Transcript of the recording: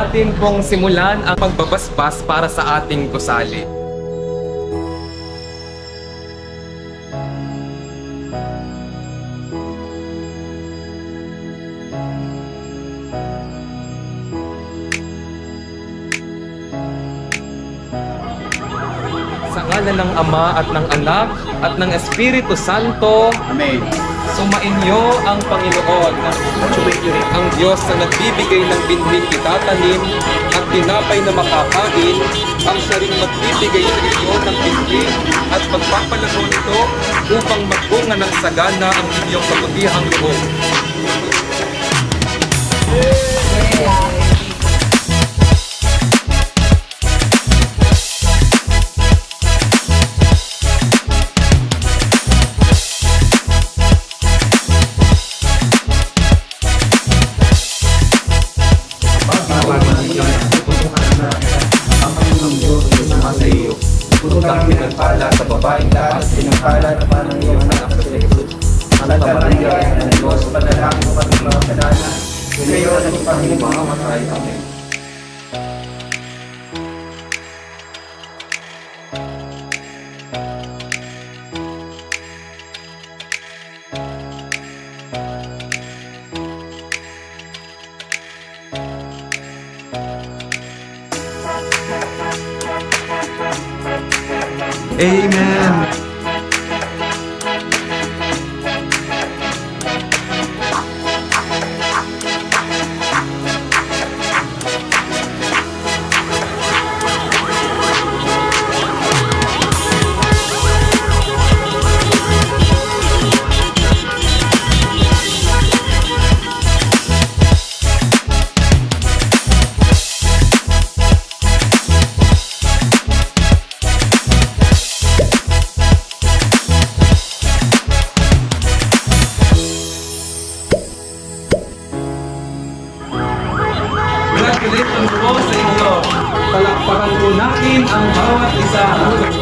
natin pong simulan ang pagbabasbas para sa ating gusali. Sa ngalan ng Ama at ng Anak at ng Espiritu Santo. Amen. Sumainyo ang Panginoon, ang Diyos na nagbibigay ng binhing itatanim at tinapay na makakain, ang siya ring magbibigay sa iyo ng binhi at magpapalago nito upang magbunga ng sagana ang inyong kabutihang loob. Putang pinagpala sa babaeng lahat, pinagpala na parang iyong anak sa Jesus. Malaga Maria, ng Diyos, panalangin mo kami mga kasalanan, ngayon at pang mga matay. Amen. Amen. Congratulations po sa inyo. Palakpakan po natin ang bawat isa.